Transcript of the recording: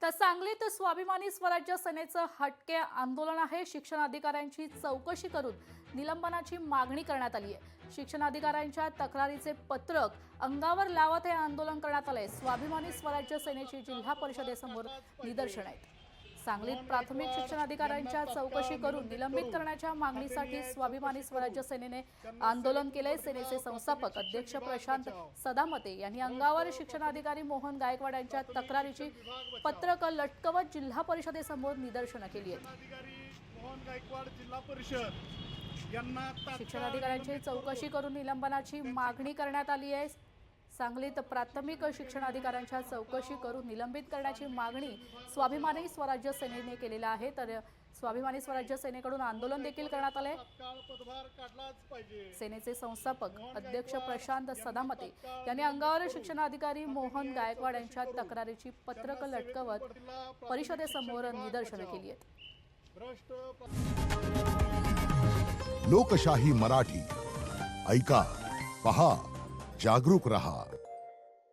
तर सांगलीत स्वाभिमानी स्वराज्य सेनेचं हटके आंदोलन आहे। शिक्षण अधिकाऱ्यांची चौकशी करून निलंबनाची मागणी करण्यात आली आहे। शिक्षण अधिकाऱ्यांच्या तक्रारीचे पत्रक अंगावर लावत हे आंदोलन करण्यात आले। स्वाभिमानी स्वराज्य सेनेची जिल्हा परिषदेसमोर निदर्शन आहेत। सांगलीत प्राथमिक शिक्षण अधिकाऱ्यांच्या चौकशी करून निलंबित करण्याच्या मागणीसाठी स्वाभिमानी स्वराज्य सेनेने आंदोलन केले। सेनेचे संस्थापक अध्यक्ष प्रशांत सदामते यांनी अंगावर शिक्षणाधिकारी मोहन गायकवाड यांच्या तक्रारीची पत्रक लटकवत जिल्हा परिषदेसमोर निदर्शनं केली आहेत। शिक्षण अधिकाऱ्यांची चौकशी करून निलंबनाची मागणी करण्यात आली आहे। सांगलीत प्राथमिक शिक्षण अधिकाऱ्यांच्या चौकशी करून निलंबित करण्याची मागणी स्वाभिमानी स्वराज्य सेनेने केलेली आहे। तर स्वाभिमानी स्वराज्य सेनेकडून आंदोलन देखील करण्यात आले। सेनेचे संस्थापक अध्यक्ष प्रशांत सदामते यांनी अंगावर शिक्षणाधिकारी मोहन गायकवाड यांच्या तक्रारीची पत्रक लटकवत परिषदेसमोर निदर्शनं केली आहेत। लोकशाही मराठी ऐका, पहा, जागरूक रहा।